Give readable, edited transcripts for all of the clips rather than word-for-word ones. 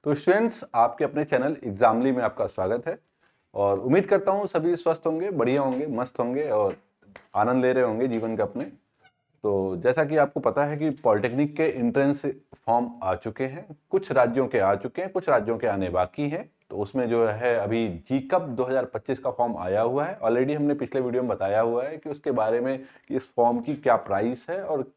तो स्टूडेंट्स, आपके अपने चैनल एग्जामली में आपका स्वागत है और उम्मीद करता हूँ सभी स्वस्थ होंगे, बढ़िया होंगे, मस्त होंगे और आनंद ले रहे होंगे जीवन का अपने। तो जैसा कि आपको पता है कि पॉलिटेक्निक के एंट्रेंस फॉर्म आ चुके हैं, कुछ राज्यों के आ चुके हैं, कुछ राज्यों के आने बाकी हैं। तो उसमें जो है अभी जीकप 2025 का फॉर्म आया हुआ है। ऑलरेडी हमने पिछले वीडियो में बताया हुआ है कि उसके बारे में कि इस फॉर्म की क्या प्राइस है और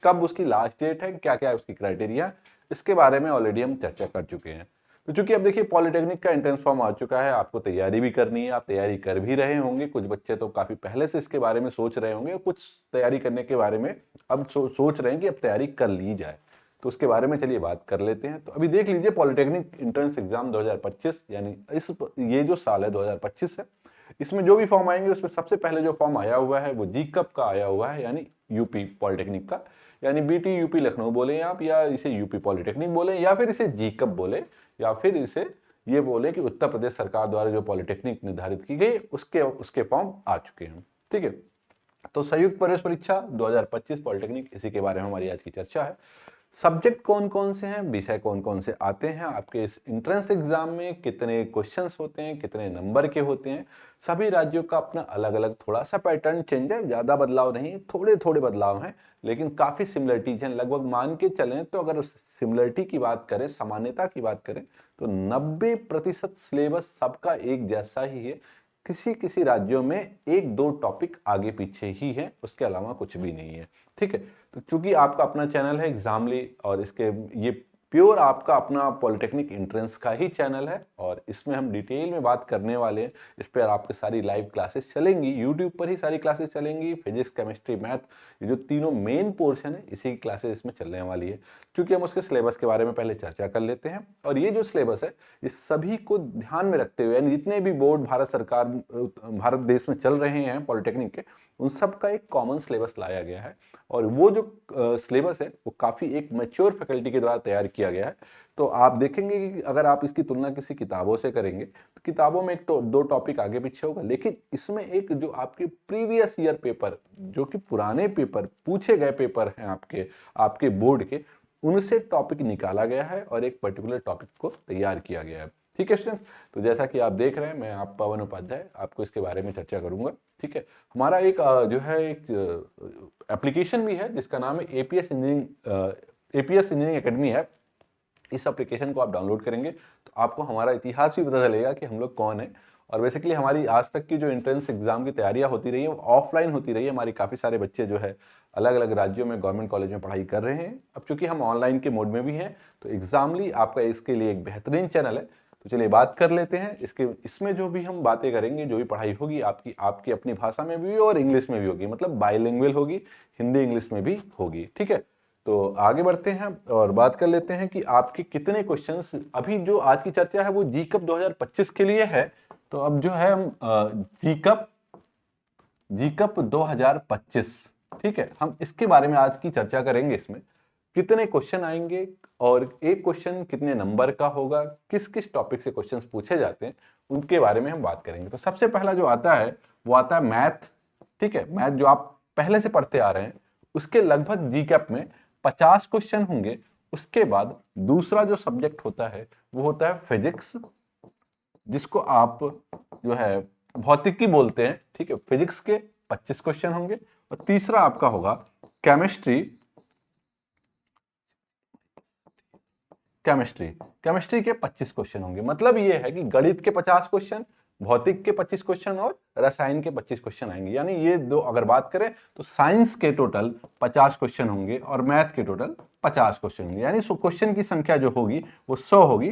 कब उसकी लास्ट डेट है, क्या क्या है उसकी क्राइटेरिया, इसके बारे में ऑलरेडी हम चर्चा कर चुके हैं। तो चूंकि अब देखिए पॉलिटेक्निक का एंट्रेंस फॉर्म आ चुका है, आपको तैयारी भी करनी है, आप तैयारी कर भी रहे होंगे। कुछ बच्चे तो काफी पहले से इसके बारे में सोच रहे होंगे, कुछ तैयारी करने के बारे में अब सोच रहे हैं कि अब तैयारी कर ली जाए। तो उसके बारे में चलिए बात कर लेते हैं। तो अभी देख लीजिए पॉलिटेक्निक एंट्रेंस एग्जाम 2025 यानी ये जो साल है 2025 है, इसमें जो भी फॉर्म आएंगे उसमें सबसे पहले जो फॉर्म आया हुआ है वो जीकप का आया हुआ है, यानी यूपी पॉलिटेक्निक का, यानी बीटी यूपी लखनऊ बोले आप, या इसे यूपी पॉलिटेक्निक बोले, या फिर इसे जीकप बोले, या फिर इसे ये बोले कि उत्तर प्रदेश सरकार द्वारा जो पॉलिटेक्निक निर्धारित की गई उसके फॉर्म आ चुके हैं। ठीक है, तो संयुक्त प्रवेश परीक्षा 2025 पॉलिटेक्निक, इसी के बारे में हमारी आज की चर्चा है। सब्जेक्ट कौन कौन से हैं, विषय कौन कौन से आते हैं आपके इस एंट्रेंस एग्जाम में, कितने क्वेश्चंस होते हैं, कितने नंबर के होते हैं। सभी राज्यों का अपना अलग अलग थोड़ा सा पैटर्न चेंज है, ज्यादा बदलाव नहीं, थोड़े थोड़े बदलाव हैं, लेकिन काफी सिमिलरिटीज हैं। लगभग मान के चलें तो अगर सिमिलरिटी की बात करें, सामान्यता की बात करें, तो 90% सिलेबस सबका एक जैसा ही है। किसी किसी राज्यों में एक दो टॉपिक आगे पीछे ही है, उसके अलावा कुछ भी नहीं है। ठीक है, तो चूंकि आपका अपना चैनल है एग्जामली और इसके ये प्योर आपका अपना पॉलिटेक्निक एंट्रेंस का ही चैनल है और इसमें हम डिटेल में बात करने वाले हैं। इस पर आपके सारी लाइव क्लासेस चलेंगी, यूट्यूब पर ही सारी क्लासेस चलेंगी। फिजिक्स, केमिस्ट्री, मैथ, ये जो तीनों मेन पोर्शन है, इसी की क्लासेस इसमें चलने वाली है। क्योंकि हम उसके सिलेबस के बारे में पहले चर्चा कर लेते हैं। और ये जो सिलेबस है, इस सभी को ध्यान में रखते हुए, यानी जितने भी बोर्ड भारत सरकार भारत देश में चल रहे हैं पॉलिटेक्निक के, उन सब का एक कॉमन सिलेबस लाया गया है। और वो जो सिलेबस है वो काफी एक मैच्योर फैकल्टी के द्वारा तैयार किया गया है। तो आप देखेंगे कि अगर आप इसकी तुलना किसी किताबों से करेंगे तो किताबों में एक तो दो टॉपिक आगे पीछे होगा, लेकिन इसमें एक जो आपके प्रीवियस ईयर पेपर, जो कि पुराने पेपर पूछे गए पेपर हैं आपके आपके बोर्ड के, उनसे टॉपिक निकाला गया है और एक पर्टिकुलर टॉपिक को तैयार किया गया है। ठीक है स्टूडेंट्स, तो जैसा कि आप देख रहे हैं, मैं आप पवन उपाध्याय आपको इसके बारे में चर्चा करूंगा। ठीक है, हमारा एक जो है एक एप्लीकेशन भी है जिसका नाम है एपीएस इंजीनियरिंग एकेडमी है। इस एप्लीकेशन को आप डाउनलोड करेंगे तो आपको हमारा इतिहास भी पता चलेगा कि हम लोग कौन है। और बेसिकली हमारी आज तक की जो एंट्रेंस एग्जाम की तैयारियां होती रही है वो ऑफलाइन होती रही है। हमारी काफ़ी सारे बच्चे जो है अलग अलग राज्यों में गवर्नमेंट कॉलेज में पढ़ाई कर रहे हैं। अब चूंकि हम ऑनलाइन के मोड में भी हैं, तो एग्जामली आपका इसके लिए एक बेहतरीन चैनल है। तो चलिए बात कर लेते हैं इसके। इसमें जो भी हम बातें करेंगे, जो भी पढ़ाई होगी, आपकी आपकी अपनी भाषा में भी और इंग्लिश में भी होगी, मतलब बाइलिंगुअल होगी, हिंदी इंग्लिश में भी होगी। ठीक है, तो आगे बढ़ते हैं और बात कर लेते हैं कि आपके कितने क्वेश्चंस। अभी जो आज की चर्चा है वो जीकप 2025 के लिए है। तो अब जो है हम जीकप जीकप 2025, ठीक है, हम इसके बारे में आज की चर्चा करेंगे। इसमें कितने क्वेश्चन आएंगे और एक क्वेश्चन कितने नंबर का होगा, किस किस टॉपिक से क्वेश्चंस पूछे जाते हैं, उनके बारे में हम बात करेंगे। तो सबसे पहला जो आता है वो आता है मैथ। ठीक है, मैथ जो आप पहले से पढ़ते आ रहे हैं, उसके लगभग जीकैप में 50 क्वेश्चन होंगे। उसके बाद दूसरा जो सब्जेक्ट होता है वो होता है फिजिक्स, जिसको आप जो है भौतिकी बोलते हैं। ठीक है, फिजिक्स के 25 क्वेश्चन होंगे। और तीसरा आपका होगा केमिस्ट्री। केमिस्ट्री केमिस्ट्री के 25 क्वेश्चन होंगे। मतलब ये है कि गणित के 50 क्वेश्चन, भौतिक के 25 क्वेश्चन और रसायन के 25 क्वेश्चन आएंगे। यानी ये दो अगर बात करें तो साइंस के टोटल 50 क्वेश्चन होंगे और मैथ के टोटल 50 क्वेश्चन होंगे। यानी क्वेश्चन की संख्या जो होगी वो 100 होगी।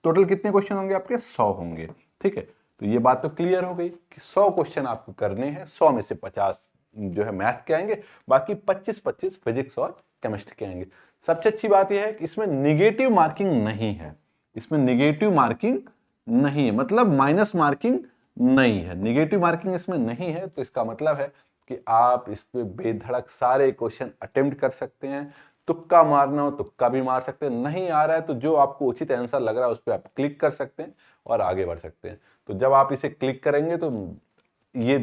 टोटल कितने क्वेश्चन होंगे आपके? 100 होंगे। ठीक है, तो ये बात तो क्लियर हो गई कि 100 क्वेश्चन आपको करने हैं। 100 में से 50 जो है मैथ के आएंगे, बाकी 25-25 फिजिक्स और केमिस्ट्री के आएंगे। सबसे अच्छी बात यह है कि इसमें निगेटिव मार्किंग नहीं है। इसमें निगेटिव मार्किंग नहीं है, मतलब माइनस मार्किंग नहीं है। निगेटिव मार्किंग इसमें नहीं है, तो इसका मतलब है कि आप इस पे बेधड़क सारे क्वेश्चन अटेम्प्ट कर सकते हैं। तुक्का मारना हो तुक्का भी मार सकते हैं, नहीं आ रहा है तो जो आपको उचित आंसर लग रहा है उस पर आप क्लिक कर सकते हैं और आगे बढ़ सकते हैं। तो जब आप इसे क्लिक करेंगे तो ये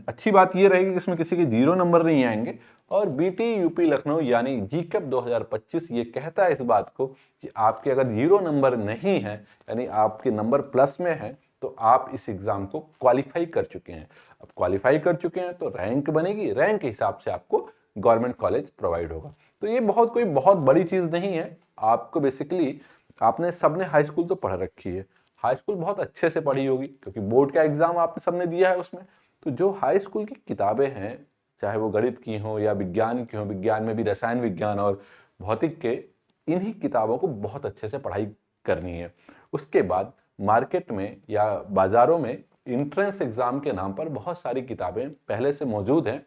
अच्छी बात ये रहेगी कि इसमें किसी के 0 नंबर नहीं आएंगे और बीटी यूपी लखनऊ यानी जीकेप 2025 ये कहता है इस बात को कि आपके अगर 0 नंबर नहीं है यानी आपके नंबर प्लस में है तो आप इस एग्जाम को क्वालिफाई कर चुके हैं। अब क्वालिफाई कर चुके हैं तो रैंक बनेगी, रैंक के हिसाब से आपको गवर्नमेंट कॉलेज प्रोवाइड होगा। तो ये कोई बहुत बड़ी चीज नहीं है। आपको बेसिकली आपने सबने हाई स्कूल तो पढ़ रखी है, हाई स्कूल बहुत अच्छे से पढ़ी होगी क्योंकि बोर्ड का एग्जाम आपने सबने दिया है उसमें। तो जो हाई स्कूल की किताबें हैं, चाहे वो गणित की हो या विज्ञान की हो, विज्ञान में भी रसायन विज्ञान और भौतिक के, इन्हीं किताबों को बहुत अच्छे से पढ़ाई करनी है। उसके बाद मार्केट में या बाजारों में इंट्रेंस एग्जाम के नाम पर बहुत सारी किताबें पहले से मौजूद हैं।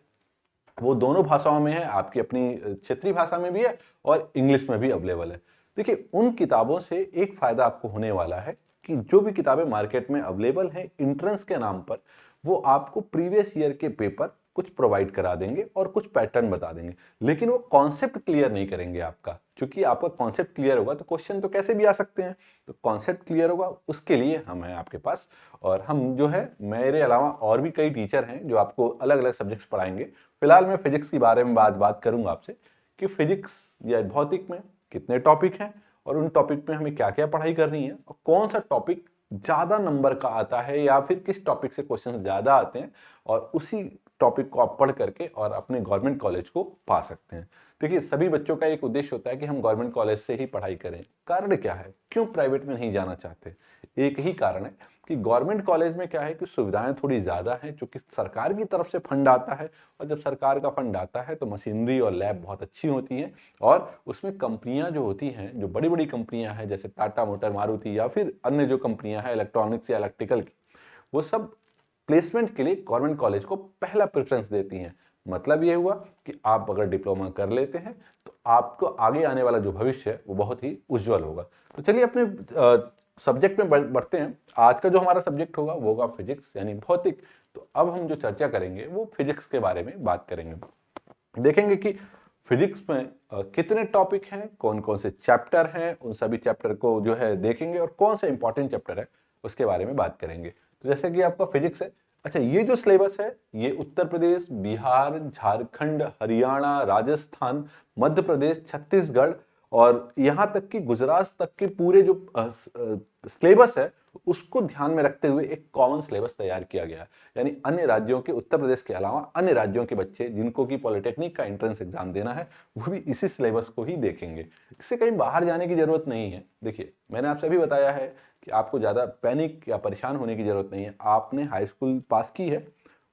वो दोनों भाषाओं में है, आपकी अपनी क्षेत्रीय भाषा में भी है और इंग्लिश में भी अवेलेबल है। देखिए, उन किताबों से एक फायदा आपको होने वाला है कि जो भी किताबें मार्केट में अवेलेबल हैं इंट्रेंस के नाम पर, वो आपको प्रीवियस ईयर के पेपर कुछ प्रोवाइड करा देंगे और कुछ पैटर्न बता देंगे, लेकिन वो कॉन्सेप्ट क्लियर नहीं करेंगे आपका। क्योंकि आपका कॉन्सेप्ट क्लियर होगा तो क्वेश्चन तो कैसे भी आ सकते हैं। तो कॉन्सेप्ट क्लियर होगा उसके लिए हम हैं आपके पास। और हम जो है, मेरे अलावा और भी कई टीचर हैं जो आपको अलग अलग सब्जेक्ट्स पढ़ाएंगे। फिलहाल मैं फिजिक्स के बारे में बात करूंगा आपसे कि फिजिक्स या भौतिक में कितने टॉपिक हैं और उन टॉपिक में हमें क्या क्या पढ़ाई करनी है और कौन सा टॉपिक ज्यादा नंबर का आता है या फिर किस टॉपिक से क्वेश्चन ज्यादा आते हैं, और उसी टॉपिक को आप पढ़ करके और अपने गवर्नमेंट कॉलेज को पा सकते हैं। देखिए, सभी बच्चों का एक उद्देश्य होता है कि हम गवर्नमेंट कॉलेज से ही पढ़ाई करें। कारण क्या है, क्यों प्राइवेट में नहीं जाना चाहते? एक ही कारण है कि गवर्नमेंट कॉलेज में क्या है कि सुविधाएं थोड़ी ज्यादा हैं, क्योंकि सरकार की तरफ से फंड आता है। और जब सरकार का फंड आता है तो मशीनरी और लैब बहुत अच्छी होती हैं, और उसमें कंपनियां जो होती हैं, जो बड़ी बड़ी कंपनियां हैं जैसे टाटा मोटर, मारुति या फिर अन्य जो कंपनियां हैं इलेक्ट्रॉनिक्स या इलेक्ट्रिकल की, वो सब प्लेसमेंट के लिए गवर्नमेंट कॉलेज को पहला प्रेफरेंस देती हैं। मतलब ये हुआ कि आप अगर डिप्लोमा कर लेते हैं तो आपको आगे आने वाला जो भविष्य है वो बहुत ही उज्जवल होगा। तो चलिए अपने सब्जेक्ट में बढ़ते हैं। आज का जो हमारा सब्जेक्ट होगा वो होगा फिजिक्स यानी भौतिक। तो अब हम जो चर्चा करेंगे वो फिजिक्स के बारे में बात करेंगे। देखेंगे कि फिजिक्स में कितने टॉपिक हैं, कौन कौन से चैप्टर हैं, उन सभी चैप्टर को जो है देखेंगे और कौन सा इंपॉर्टेंट चैप्टर है उसके बारे में बात करेंगे। तो जैसे कि आपका फिजिक्स है, अच्छा ये जो सिलेबस है ये उत्तर प्रदेश, बिहार, झारखंड, हरियाणा, राजस्थान, मध्य प्रदेश, छत्तीसगढ़ और यहाँ तक कि गुजरात तक के पूरे जो सिलेबस है उसको ध्यान में रखते हुए एक कॉमन सिलेबस तैयार किया गया है। यानी अन्य राज्यों के, उत्तर प्रदेश के अलावा अन्य राज्यों के बच्चे जिनको कि पॉलिटेक्निक का एंट्रेंस एग्जाम देना है वो भी इसी सिलेबस को ही देखेंगे। इससे कहीं बाहर जाने की जरूरत नहीं है। देखिए, मैंने आपसे अभी बताया है कि आपको ज्यादा पैनिक या परेशान होने की जरूरत नहीं है। आपने हाई स्कूल पास की है,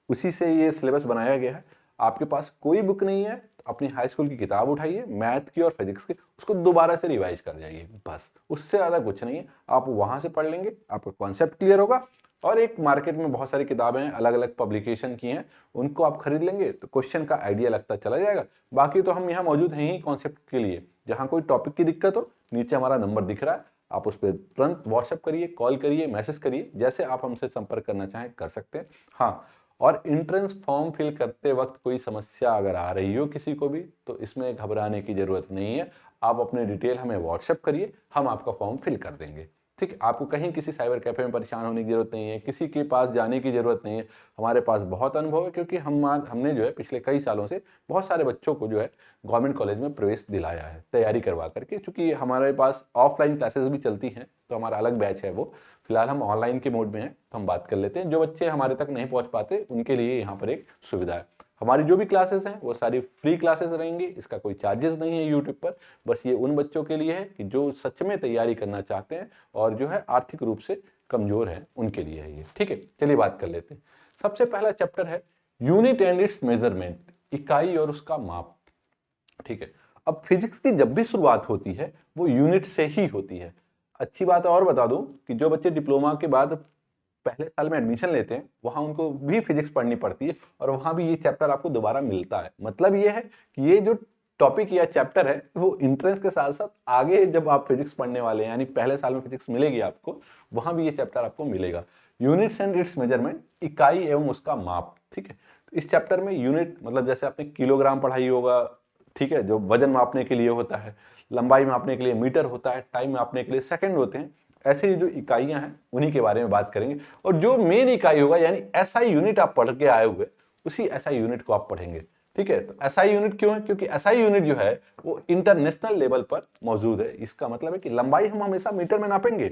उसी से ये सिलेबस बनाया गया है। आपके पास कोई बुक नहीं है तो अपनी हाई स्कूल की किताब उठाइए, मैथ की और फिजिक्स की, उसको दोबारा से रिवाइज कर जाइए, बस उससे ज्यादा कुछ नहीं है। आप वहां से पढ़ लेंगे, आपका कॉन्सेप्ट क्लियर होगा। और एक मार्केट में बहुत सारी किताबें हैं, अलग अलग पब्लिकेशन की हैं, उनको आप खरीद लेंगे तो क्वेश्चन का आइडिया लगता चला जाएगा। बाकी तो हम यहाँ मौजूद हैं ही कॉन्सेप्ट के लिए। जहाँ कोई टॉपिक की दिक्कत हो, नीचे हमारा नंबर दिख रहा है, आप उस पर तुरंत व्हाट्सएप करिए, कॉल करिए, मैसेज करिए, जैसे आप हमसे संपर्क करना चाहें कर सकते हैं। हाँ, और एंट्रेंस फॉर्म फिल करते वक्त कोई समस्या अगर आ रही हो किसी को भी तो इसमें घबराने की जरूरत नहीं है। आप अपने डिटेल हमें व्हाट्सएप करिए, हम आपका फॉर्म फिल कर देंगे। ठीक है, आपको कहीं किसी साइबर कैफे में परेशान होने की जरूरत नहीं है, किसी के पास जाने की जरूरत नहीं है। हमारे पास बहुत अनुभव है क्योंकि हमने जो है पिछले कई सालों से बहुत सारे बच्चों को जो है गवर्नमेंट कॉलेज में प्रवेश दिलाया है तैयारी करवा करके। चूंकि हमारे पास ऑफलाइन क्लासेस भी चलती हैं तो हमारा अलग बैच है वो। फिलहाल हम ऑनलाइन के मोड में हैं तो हम बात कर लेते हैं। जो बच्चे हमारे तक नहीं पहुंच पाते उनके लिए यहाँ पर एक सुविधा है। हमारी जो भी क्लासेस हैं वो सारी फ्री क्लासेस रहेंगी, इसका कोई चार्जेस नहीं है यूट्यूब पर। बस ये उन बच्चों के लिए है कि जो सच में तैयारी करना चाहते हैं और जो है आर्थिक रूप से कमजोर है उनके लिए है ये। ठीक है, चलिए बात कर लेते हैं। सबसे पहला चैप्टर है यूनिट एंड इट्स मेजरमेंट, इकाई और उसका माप। ठीक है, अब फिजिक्स की जब भी शुरुआत होती है वो यूनिट से ही होती है। अच्छी बात और बता दूं कि जो बच्चे डिप्लोमा के बाद पहले साल में एडमिशन लेते हैं वहां उनको भी फिजिक्स पढ़नी पड़ती है और वहां भी ये चैप्टर आपको दोबारा मिलता है। मतलब ये है कि ये जो टॉपिक या चैप्टर है वो इंट्रेंस के साथ साथ आगे जब आप फिजिक्स पढ़ने वाले हैं यानी पहले साल में फिजिक्स मिलेगी आपको, वहां भी ये चैप्टर आपको मिलेगा। यूनिट्स एंड इट्स मेजरमेंट, इकाई एवं उसका माप। ठीक है, तो इस चैप्टर में यूनिट मतलब जैसे आपने किलोग्राम पढ़ाई होगा, ठीक है, जो वजन मापने के लिए होता है, लंबाई मापने के लिए मीटर होता है, टाइम मापने के लिए सेकंड होते हैं। ऐसे ही जो इकाइयां हैं उन्हीं के बारे में बात करेंगे। और जो मेन इकाई होगा यानी एसआई यूनिट आप पढ़ के आए हुए, उसी एसआई यूनिट को आप पढ़ेंगे। ठीक है। तो एसआई यूनिट क्यों है? क्योंकि एसआई यूनिट जो है वो इंटरनेशनल लेवल पर मौजूद है। इसका मतलब है कि लंबाई हम हमेशा मीटर में नापेंगे,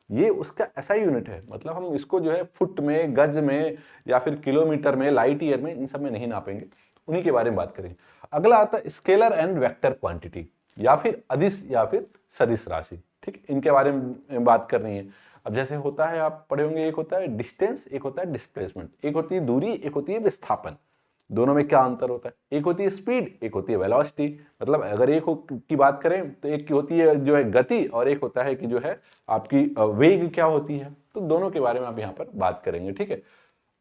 ये उसका एसआई यूनिट है। मतलब हम इसको जो है फुट में, गज में या फिर किलोमीटर में, लाइट ईयर में, इन सब में नहीं नापेंगे। उन्हीं के बारे में बात करेंगे। अगला आता है स्केलर एंड वेक्टर क्वांटिटी, या फिर अदिश या फिर सदिश राशि। ठीक, इनके बारे में बात करनी है। अब जैसे होता है, आप पढ़े होंगे, एक होता है डिस्टेंस, एक होता है डिस्प्लेसमेंट। एक होती है दूरी, एक होती है विस्थापन। दोनों में क्या अंतर होता है? एक होती है स्पीड, एक होती है वेलोसिटी। मतलब अगर एक की बात करें तो एक की होती है जो है गति, और एक होता है कि जो है आपकी वेग क्या होती है। तो दोनों के बारे में आप यहाँ पर बात करेंगे। ठीक है।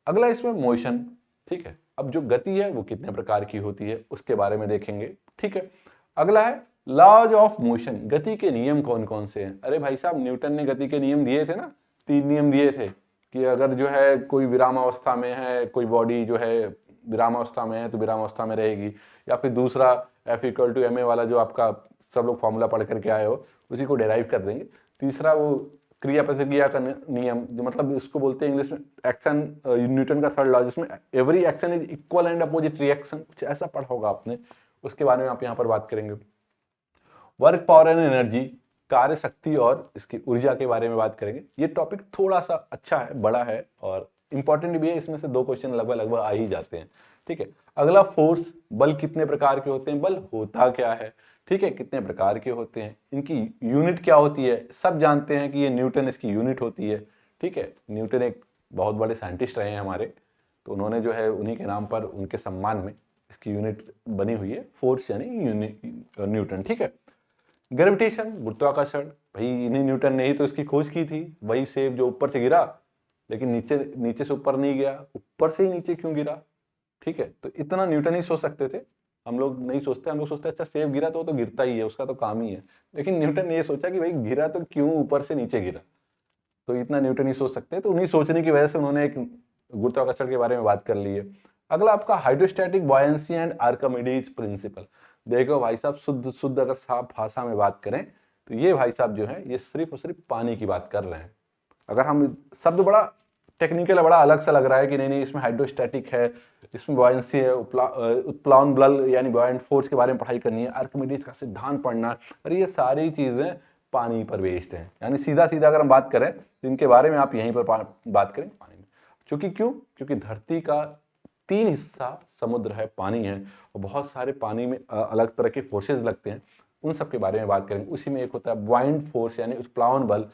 अगला इसमें मोशन। ठीक है। अब जो गति है वो कितने प्रकार की होती है उसके बारे में देखेंगे। ठीक है। अगला है लॉज ऑफ मोशन, गति के नियम कौन कौन से हैं? अरे भाई साहब, न्यूटन ने गति के नियम दिए थे ना, 3 नियम दिए थे कि अगर जो है कोई विरामावस्था में है, कोई बॉडी जो है विरामावस्था में है तो विरामावस्था में रहेगी। या फिर दूसरा F=ma वाला जो आपका सब लोग फॉर्मूला पढ़ करके आए हो, उसी को डेराइव कर देंगे। तीसरा वो क्रिया प्रतिक्रिया का नियम, जो मतलब इसको बोलते हैं इंग्लिश में एक्शन, न्यूटन का थर्ड लॉ, जिसमें every action is equal and opposite reaction, कुछ ऐसा पढ़ा होगा आपने। उसके बारे में आप यहाँ पर बात करेंगे। वर्क, पावर एंड एनर्जी, कार्य शक्ति और इसकी ऊर्जा के बारे में बात करेंगे। ये टॉपिक थोड़ा सा अच्छा है, बड़ा है और इंपॉर्टेंट भी है। इसमें से 2 क्वेश्चन लगभग लगभग आ ही जाते हैं। ठीक है। अगला फोर्स, बल कितने प्रकार के होते हैं, बल होता क्या है, ठीक है, कितने प्रकार के होते हैं, इनकी यूनिट क्या होती है। सब जानते हैं कि ये न्यूटन इसकी यूनिट होती है। ठीक है। न्यूटन एक बहुत बड़े साइंटिस्ट रहे हैं हमारे, तो उन्होंने जो है उन्हीं के नाम पर, उनके सम्मान में इसकी यूनिट बनी हुई है, फोर्स यानी न्यूटन। ठीक है। ग्रेविटेशन, गुरुत्वाकर्षण, भाई इन्हीं न्यूटन ने ही तो इसकी खोज की थी। वही सेब जो ऊपर से गिरा, लेकिन नीचे नीचे से ऊपर नहीं गया, ऊपर से ही नीचे क्यों गिरा। ठीक है। तो इतना न्यूटन ही सोच सकते थे। हम लोग नहीं सोचते, हम लोग सोचते हैं अच्छा सेब गिरा तो वो तो गिरता ही है, उसका तो काम ही है। लेकिन न्यूटन ने ये सोचा कि भाई गिरा तो क्यों ऊपर से नीचे गिरा। तो इतना न्यूटन ही सोच सकते हैं। तो उन्हीं सोचने की वजह से उन्होंने एक गुरुत्वाकर्षण के बारे में बात कर ली है। अगला आपका hydrostatic buoyancy and Archimedes principal. देखो भाई साहब, शुद्ध शुद्ध अगर साफ भाषा में बात करें तो ये भाई साहब जो है ये सिर्फ और सिर्फ पानी की बात कर रहे हैं। अगर हम शब्द बड़ा टेक्निकल है, बड़ा अलग सा लग रहा है कि नहीं नहीं इसमें हाइड्रोस्टैटिक है, इसमें बॉयंसी है, उत्प्लावन बल यानी बॉयंट फोर्स के बारे में पढ़ाई करनी है, आर्किमिडीज का सिद्धांत पढ़ना है, और ये सारी चीजें पानी पर बेस्ड है। यानी सीधा सीधा अगर हम बात करें तो इनके बारे में आप यहीं पर बात करें पानी में। क्योंकि क्यों? क्योंकि धरती का 3 हिस्सा समुद्र है, पानी है, और बहुत सारे पानी में अलग तरह के फोर्सेज लगते हैं। उन सब के बारे में बात करेंगे। उसी में एक होता है बॉयंट फोर्स यानी उत्प्लावन बल,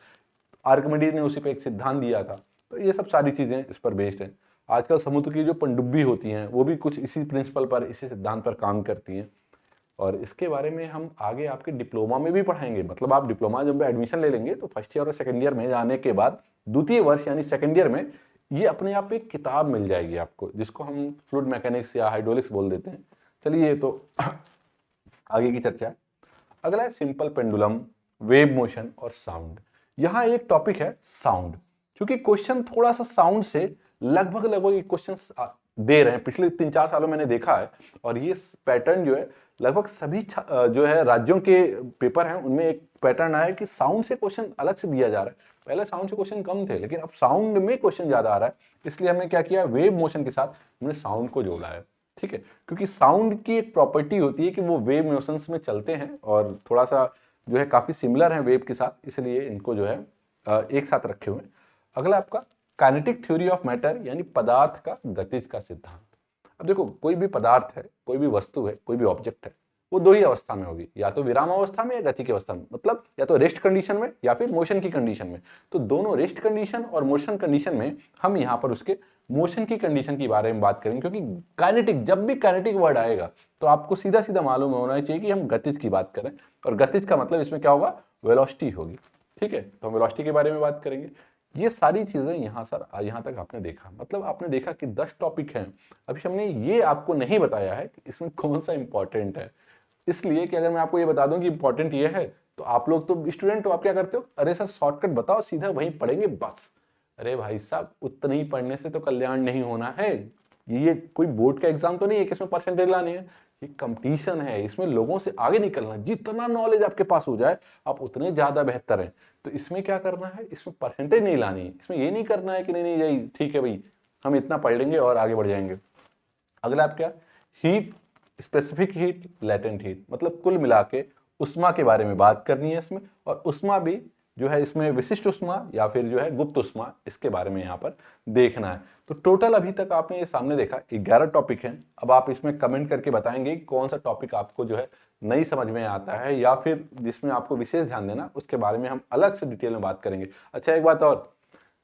आर्किमिडीज ने उसी पे एक सिद्धांत दिया था। तो ये सब सारी चीजें इस पर बेस्ड है। आजकल समुद्र की जो पनडुब्बी होती हैं वो भी कुछ इसी प्रिंसिपल पर, इसी सिद्धांत पर काम करती हैं। और इसके बारे में हम आगे आपके डिप्लोमा में भी पढ़ाएंगे। मतलब आप डिप्लोमा जब एडमिशन ले लेंगे तो फर्स्ट ईयर और सेकंड ईयर में जाने के बाद द्वितीय वर्ष यानी सेकंड ईयर में ये अपने आप एक किताब मिल जाएगी आपको, जिसको हम फ्लूइड मैकेनिक्स या हाइड्रोलिक्स बोल देते हैं। चलिए, ये तो आगे की चर्चा है। अगला है सिंपल पेंडुलम, वेव मोशन और साउंड। यहाँ एक टॉपिक है साउंड, क्योंकि क्वेश्चन थोड़ा सा साउंड से लगभग लगभग क्वेश्चन दे रहे हैं। पिछले 3-4 सालों मैंने देखा है, और ये पैटर्न जो है लगभग सभी जो है राज्यों के पेपर हैं उनमें एक पैटर्न आया है कि साउंड से क्वेश्चन अलग से दिया जा रहा है। पहले साउंड से क्वेश्चन कम थे, लेकिन अब साउंड में क्वेश्चन ज्यादा आ रहा है। इसलिए हमने क्या किया, वेव मोशन के साथ हमने साउंड को जोड़ा है। ठीक है। क्योंकि साउंड की एक प्रॉपर्टी होती है कि वो वेव मोशंस में चलते हैं, और थोड़ा सा जो है काफी सिमिलर है वेव के साथ, इसलिए इनको जो है एक साथ रखे हुए हैं। अगला आपका काइनेटिक थ्योरी ऑफ मैटर यानी पदार्थ का गतिज का सिद्धांत। अब देखो, कोई भी पदार्थ है, कोई भी वस्तु है, कोई भी ऑब्जेक्ट है, वो 2 ही अवस्था में होगी, या तो विराम अवस्था में या गति की अवस्था में। मतलब या तो रेस्ट कंडीशन में या फिर मोशन की कंडीशन में। तो दोनों रेस्ट कंडीशन और मोशन कंडीशन में हम यहाँ पर उसके मोशन की कंडीशन के बारे में बात करेंगे। क्योंकि काइनेटिक, जब भी काइनेटिक वर्ड आएगा तो आपको सीधा सीधा मालूम होना चाहिए कि हम गतिज की बात करें, और गतिज का मतलब इसमें क्या होगा, वेलोसिटी होगी। ठीक है। तो हम वेलोसिटी के बारे में बात करेंगे। ये सारी चीजें यहाँ तक आपने देखा, मतलब आपने देखा कि 10 टॉपिक हैं। अभी हमने ये आपको नहीं बताया है कि इसमें कौन सा इंपॉर्टेंट है। इसलिए कि अगर मैं आपको ये बता दूं कि इंपॉर्टेंट ये है, तो आप लोग तो स्टूडेंट हो, आप क्या करते हो, अरे सर शॉर्टकट बताओ, सीधा वहीं पढ़ेंगे बस। अरे भाई साहब, उतना ही पढ़ने से तो कल्याण नहीं होना है। ये कोई बोर्ड का एग्जाम तो नहीं है कि इसमें परसेंटेज लाने हैं। ये कंपटीशन है, इसमें लोगों से आगे निकलना। जितना नॉलेज आपके पास हो जाए आप उतने ज्यादा बेहतर हैं। तो इसमें क्या करना है, इसमें परसेंटेज नहीं लानी है। इसमें ये नहीं करना है कि नहीं नहीं ठीक है भाई, हम इतना पढ़ लेंगे और आगे बढ़ जाएंगे। अगला आप क्या, heat specific heat, latent heat, मतलब कुल मिला के उष्मा के बारे में बात करनी है इसमें, और उष्मा भी जो है इसमें विशिष्ट उष्मा या फिर जो है गुप्त उष्मा, इसके बारे में यहाँ पर देखना है। तो टोटल अभी तक आपने ये सामने देखा 11 टॉपिक हैं। अब आप इसमें कमेंट करके बताएंगे कि कौन सा टॉपिक आपको जो है नहीं समझ में आता है या फिर जिसमें आपको विशेष ध्यान देना, उसके बारे में हम अलग से डिटेल में बात करेंगे। अच्छा, एक बात और,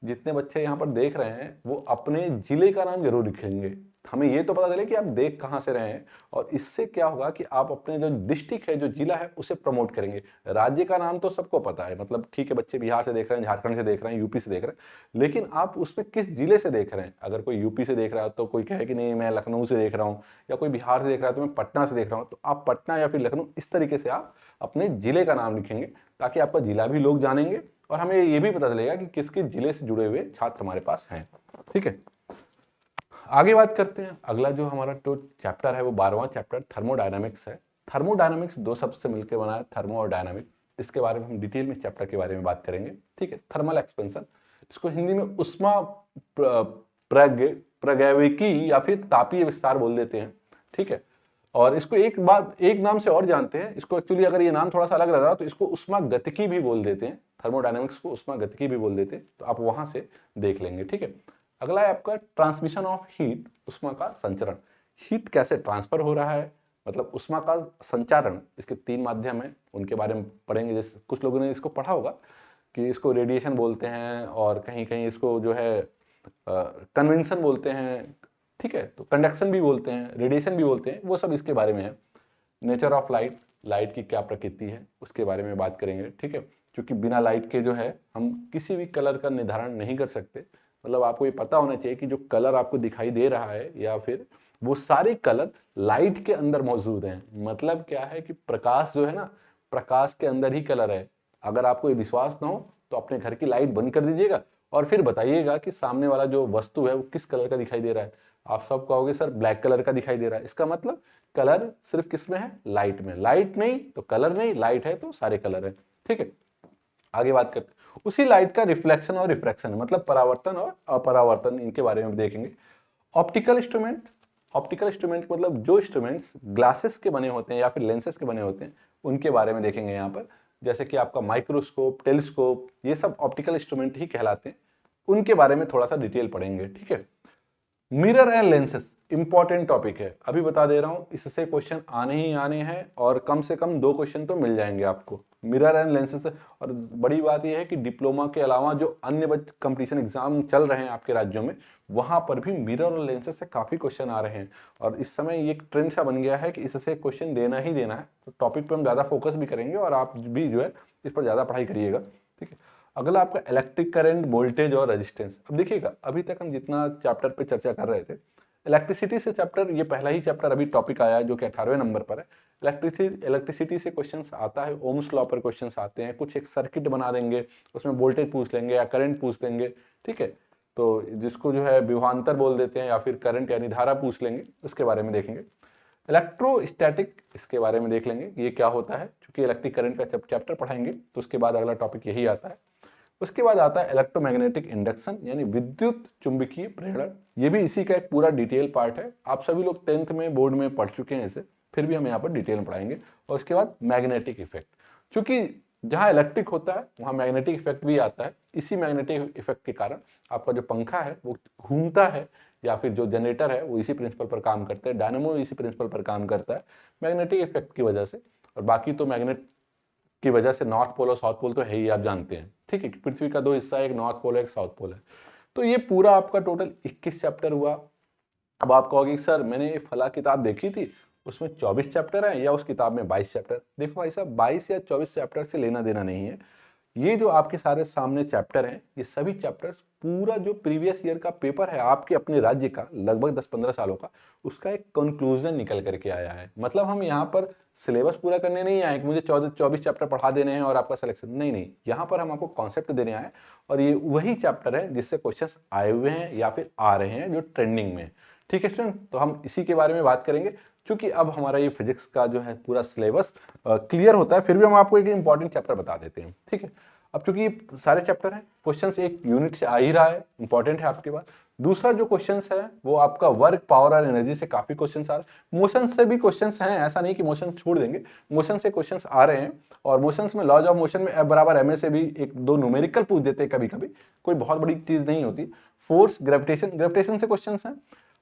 जितने बच्चे यहाँ पर देख रहे हैं वो अपने जिले का नाम जरूर लिखेंगे। हमें ये तो पता चले कि आप देख कहाँ से रहे हैं, और इससे क्या होगा कि आप अपने जो डिस्ट्रिक्ट है, जो जिला है, उसे प्रमोट करेंगे। राज्य का नाम तो सबको पता है, मतलब ठीक है, बच्चे बिहार से देख रहे हैं, झारखंड से देख रहे हैं, यूपी से देख रहे हैं, लेकिन आप उसमें किस जिले से देख रहे हैं। अगर कोई यूपी से देख रहा है तो कोई कहे कि नहीं मैं लखनऊ से देख रहा हूँ, या कोई बिहार से देख रहा है तो मैं पटना से देख रहा हूँ, तो आप पटना या फिर लखनऊ इस तरीके से आप अपने जिले का नाम लिखेंगे, ताकि आपका जिला भी लोग जानेंगे और हमें ये भी पता चलेगा कि किसके जिले से जुड़े हुए छात्र हमारे पास हैं। ठीक है, आगे बात करते हैं। अगला जो हमारा तो चैप्टर है वो 12वां चैप्टर थर्मोडायनामिक्स है। थर्मोडायनामिक्स दो शब्द से मिलकर बना है, थर्मो और डायनामिक्स। इसके बारे में हम डिटेल में चैप्टर के बारे में बात करेंगे। ठीक है, थर्मल एक्सपेंशन, इसको हिंदी में उष्मा प्रगैविकी या फिर तापीय विस्तार बोल देते हैं। ठीक है, और इसको एक नाम से और जानते हैं। इसको एक्चुअली अगर ये नाम थोड़ा सा अलग लग रहा तो इसको उष्मा गतिकी भी बोल देते हैं। थर्मोडायनामिक्स को उष्मा गतिकी भी बोल देते हैं, तो आप वहां से देख लेंगे। ठीक है, अगला है आपका ट्रांसमिशन ऑफ हीट, उष्मा का संचरण। हीट कैसे ट्रांसफर हो रहा है, मतलब उष्मा का संचारण, इसके 3 माध्यम है, उनके बारे में पढ़ेंगे। जैसे कुछ लोगों ने इसको पढ़ा होगा कि इसको रेडिएशन बोलते हैं, और कहीं कहीं इसको जो है कन्वेंशन बोलते हैं। ठीक है, तो कंडक्शन भी बोलते हैं, रेडिएशन भी बोलते हैं, वो सब इसके बारे में है। नेचर ऑफ लाइट, लाइट की क्या प्रकृति है, उसके बारे में बात करेंगे। ठीक है, क्योंकि बिना लाइट के जो है हम किसी भी कलर का निर्धारण नहीं कर सकते। मतलब आपको ये पता होना चाहिए कि जो कलर आपको दिखाई दे रहा है या फिर वो सारे कलर लाइट के अंदर मौजूद हैं। मतलब क्या है कि प्रकाश जो है ना, प्रकाश के अंदर ही कलर है। अगर आपको ये विश्वास ना हो तो अपने घर की लाइट बंद कर दीजिएगा और फिर बताइएगा कि सामने वाला जो वस्तु है वो किस कलर का दिखाई दे रहा है। आप सब कहोगे सर ब्लैक कलर का दिखाई दे रहा है। इसका मतलब कलर सिर्फ किस में है, लाइट में। लाइट नहीं तो कलर नहीं, लाइट है तो सारे कलर है। ठीक है, आगे बात करते हैं। उसी लाइट का रिफ्लेक्शन और रिफ्रैक्शन, मतलब परावर्तन और अपरावर्तन, इनके बारे में देखेंगे। ऑप्टिकल इंस्ट्रूमेंट, ऑप्टिकल इंस्ट्रूमेंट मतलब जो इंस्ट्रूमेंट्स ग्लासेस के बने होते हैं या फिर लेंसेस के बने होते हैं, उनके बारे में देखेंगे यहाँ पर। जैसे कि आपका माइक्रोस्कोप, टेलीस्कोप, ये सब ऑप्टिकल इंस्ट्रूमेंट ही कहलाते हैं। उनके बारे में थोड़ा सा डिटेल पढ़ेंगे। ठीक है, mirror and lenses important topic है, अभी बता दे रहा हूं, इससे क्वेश्चन आने ही आने हैं, और कम से कम 2 क्वेश्चन तो मिल जाएंगे आपको मिरर एंड लेंसेस। और बड़ी बात यह है कि डिप्लोमा के अलावा जो अन्य कंपटीशन एग्जाम चल रहे हैं आपके राज्यों में, वहां पर भी मिरर और लेंसेस से काफी क्वेश्चन आ रहे हैं। और इस समय ये एक ट्रेंड सा बन गया है कि इससे क्वेश्चन देना ही देना है। तो टॉपिक पर हम ज्यादा फोकस भी करेंगे और आप भी जो है इस पर ज्यादा पढ़ाई करिएगा। ठीक है, अगला आपका इलेक्ट्रिक करंट, वोल्टेज और रेजिस्टेंस। अब देखिएगा, अभी तक हम जितना चैप्टर पे चर्चा कर रहे थे, इलेक्ट्रिसिटी से चैप्टर, ये पहला ही चैप्टर अभी टॉपिक आया है जो कि 18वें नंबर पर है। इलेक्ट्रिसिटी से क्वेश्चंस आता है, ओम्स लॉ पर क्वेश्चंस आते हैं। कुछ एक सर्किट बना देंगे, उसमें वोल्टेज पूछ लेंगे या करंट पूछ देंगे। ठीक है, तो जिसको जो है विभवांतर बोल देते हैं, या फिर करंट यानी धारा पूछ लेंगे, उसके बारे में देखेंगे। इलेक्ट्रोस्टैटिक, इसके बारे में देख लेंगे ये क्या होता है, क्योंकि इलेक्ट्रिक करंट का चैप्टर पढ़ाएंगे तो उसके बाद अगला टॉपिक यही आता है। उसके बाद आता है इलेक्ट्रोमैग्नेटिक इंडक्शन, यानी विद्युत चुंबकीय प्रेरण। ये भी इसी का एक पूरा डिटेल पार्ट है। आप सभी लोग 10th में बोर्ड में पढ़ चुके हैं इसे, फिर भी हम यहाँ पर डिटेल में पढ़ाएंगे। और उसके बाद मैग्नेटिक इफेक्ट, क्योंकि जहाँ इलेक्ट्रिक होता है वहाँ मैग्नेटिक इफेक्ट भी आता है। इसी मैग्नेटिक इफेक्ट के कारण आपका जो पंखा है वो घूमता है, या फिर जो जनरेटर है वो इसी प्रिंसिपल पर काम करता है, डायनेमो इसी प्रिंसिपल पर काम करता है, मैग्नेटिक इफेक्ट की वजह से। और बाकी तो मैग्नेट की वजह से नॉर्थ पोल और साउथ पोल तो है ही, आप जानते हैं। ठीक है, पृथ्वी का 2 हिस्सा है, एक नॉर्थ पोल है, एक साउथ पोल है। तो ये पूरा आपका टोटल 21 चैप्टर हुआ। अब आप कहोगे सर मैंने ये फला किताब देखी थी, उसमें 24 चैप्टर है, या उस किताब में 22 चैप्टर। देखो भाई साहब, 22 या 24 चैप्टर से लेना देना नहीं है। ये जो आपके सारे सामने चैप्टर हैं, ये सभी चैप्टर्स पूरा जो प्रीवियस ईयर का पेपर है आपके अपने राज्य का, लगभग 10-15 सालों का, उसका एक कंक्लूजन निकल करके आया है। मतलब हम यहाँ पर सिलेबस पूरा करने नहीं आए कि मुझे 24 चैप्टर पढ़ा देने हैं और आपका सिलेक्शन, नहीं नहीं, यहाँ पर हम आपको कॉन्सेप्ट देने आए। और ये वही चैप्टर है जिससे क्वेश्चन आए हुए हैं या फिर आ रहे हैं जो ट्रेंडिंग में। ठीक है स्टूडेंट, तो हम इसी के बारे में बात करेंगे। क्योंकि अब हमारा ये फिजिक्स का जो है पूरा सिलेबस क्लियर होता है, फिर भी हम आपको एक इंपॉर्टेंट चैप्टर बता देते हैं। ठीक है, अब चूंकि सारे चैप्टर हैं, क्वेश्चंस एक यूनिट से आ ही रहा है, इंपॉर्टेंट है आपके पास। दूसरा जो क्वेश्चंस है वो आपका वर्क, पावर और एनर्जी से काफी क्वेश्चंस आ रहे हैं। मोशन से भी क्वेश्चंस हैं, ऐसा नहीं कि मोशन छोड़ देंगे, मोशन से क्वेश्चंस आ रहे हैं। और मोशंस में लॉज ऑफ मोशन में F बराबर ma से भी एक दो न्यूमेरिकल पूछ देते हैं कभी कभी, कोई बहुत बड़ी चीज नहीं होती। फोर्स, ग्रेविटेशन से क्वेश्चंस हैं।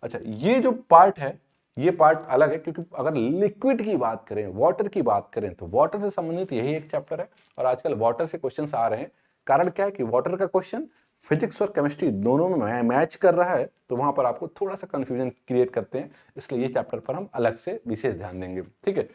अच्छा, ये जो पार्ट है ये पार्ट अलग है, क्योंकि अगर लिक्विड की बात करें, वाटर की बात करें, तो वाटर से संबंधित यही एक चैप्टर है और आजकल वाटर से क्वेश्चंस आ रहे हैं। कारण क्या है कि वाटर का क्वेश्चन फिजिक्स और केमिस्ट्री दोनों में मैच कर रहा है, तो वहां पर आपको थोड़ा सा कंफ्यूजन क्रिएट करते हैं, इसलिए ये चैप्टर पर हम अलग से विशेष ध्यान देंगे। ठीक है,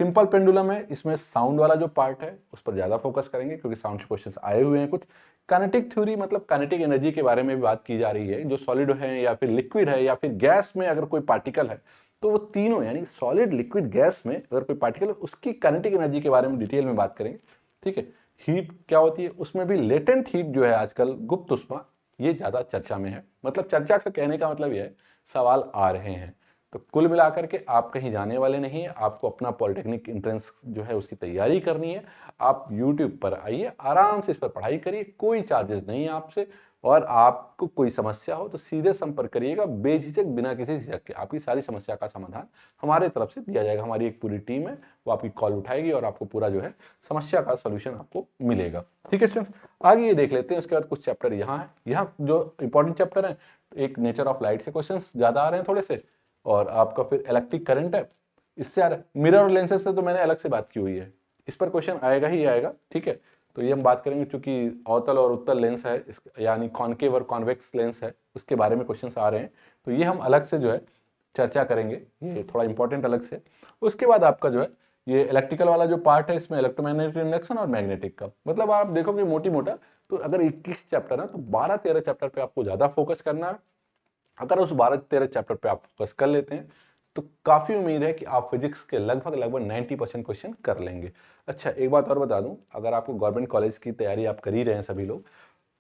सिंपल पेंडुलम है, इसमें साउंड वाला जो पार्ट है उस पर ज्यादा फोकस करेंगे, क्योंकि साउंड से क्वेश्चंस आए हुए हैं कुछ। काइनेटिक थ्योरी मतलब काइनेटिक एनर्जी के बारे में भी बात की जा रही है, जो सॉलिड है या फिर लिक्विड है या फिर गैस में अगर कोई पार्टिकल है, तो वो तीनों यानी सॉलिड, लिक्विड, गैस में अगर कोई पार्टिकल है उसकी काइनेटिक एनर्जी के बारे में डिटेल में बात करेंगे। ठीक है, हीट क्या होती है, उसमें भी लेटेंट हीट जो है आजकल, गुप्त उष्मा, ये ज्यादा चर्चा में है। मतलब चर्चा का कहने का मतलब यह है सवाल आ रहे हैं। तो कुल मिलाकर के आप कहीं जाने वाले नहीं है, आपको अपना पॉलिटेक्निक एंट्रेंस जो है उसकी तैयारी करनी है। आप YouTube पर आइए, आराम से इस पर पढ़ाई करिए, कोई चार्जेस नहीं है आपसे। और आपको कोई समस्या हो तो सीधे संपर्क करिएगा, बेझिझक, बिना किसी झिझक के। आपकी सारी समस्या का समाधान हमारे तरफ से दिया जाएगा। हमारी एक पूरी टीम है, वो आपकी कॉल उठाएगी और आपको पूरा जो है समस्या का सोल्यूशन आपको मिलेगा। ठीक है स्टूडेंट्स, आगे ये देख लेते हैं। उसके बाद कुछ चैप्टर यहाँ है, यहाँ जो इंपॉर्टेंट चैप्टर है, एक नेचर ऑफ लाइट से क्वेश्चन ज्यादा आ रहे हैं थोड़े से, और आपका फिर इलेक्ट्रिक करंट है, इससे आ रहा है। मिरर और लेंसेज से तो मैंने अलग से बात की हुई है, इस पर क्वेश्चन आएगा ही आएगा। ठीक है, तो ये हम बात करेंगे, क्योंकि अवतल और उत्तल लेंस है, यानी कॉनकेव और कॉन्वेक्स लेंस है, उसके बारे में क्वेश्चन आ रहे हैं, तो ये हम अलग से जो है चर्चा करेंगे, ये थोड़ा इंपॉर्टेंट अलग से। उसके बाद आपका जो है ये इलेक्ट्रिकल वाला जो पार्ट है, इसमें इलेक्ट्रोमैग्नेटिक इंडक्शन और मैग्नेटिक का, मतलब आप देखोगे मोटी मोटा, तो अगर 21 चैप्टर है तो 12-13 चैप्टर पे आपको ज्यादा फोकस करना है। अगर उस 12-13 चैप्टर पे आप फोकस कर लेते हैं तो काफी उम्मीद है कि आप फिजिक्स के लगभग लगभग 90% क्वेश्चन कर लेंगे। अच्छा, एक बात और बता दूं, अगर आपको गवर्नमेंट कॉलेज की तैयारी आप कर ही रहे हैं सभी लोग,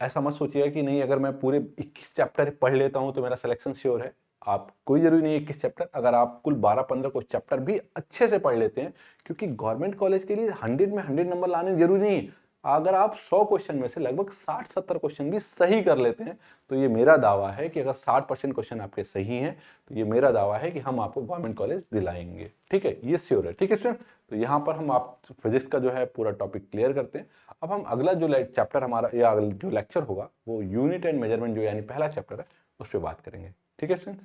ऐसा मत सोचिएगा कि नहीं अगर मैं पूरे 21 चैप्टर पढ़ लेता हूं तो मेरा सिलेक्शन श्योर है। आप कोई जरूरी नहीं है 21 चैप्टर, अगर आप कुल 12-15 को चैप्टर भी अच्छे से पढ़ लेते हैं, क्योंकि गवर्नमेंट कॉलेज के लिए 100 में 100 नंबर लाने जरूरी नहीं है। अगर आप 100 क्वेश्चन में से लगभग 60-70 क्वेश्चन भी सही कर लेते हैं, तो ये मेरा दावा है कि अगर 60% क्वेश्चन आपके सही हैं, तो ये मेरा दावा है कि हम आपको गवर्नमेंट कॉलेज दिलाएंगे। ठीक है, ये श्योर है। ठीक है स्टूडेंट, तो यहाँ पर हम आप फिजिक्स का जो है पूरा टॉपिक क्लियर करते हैं। अब हम अगला जो चैप्टर हमारा या जो लेक्चर होगा वो यूनिट एंड मेजरमेंट जो यानी पहला चैप्टर है, उस पर बात करेंगे। ठीक है स्टूडेंट्स।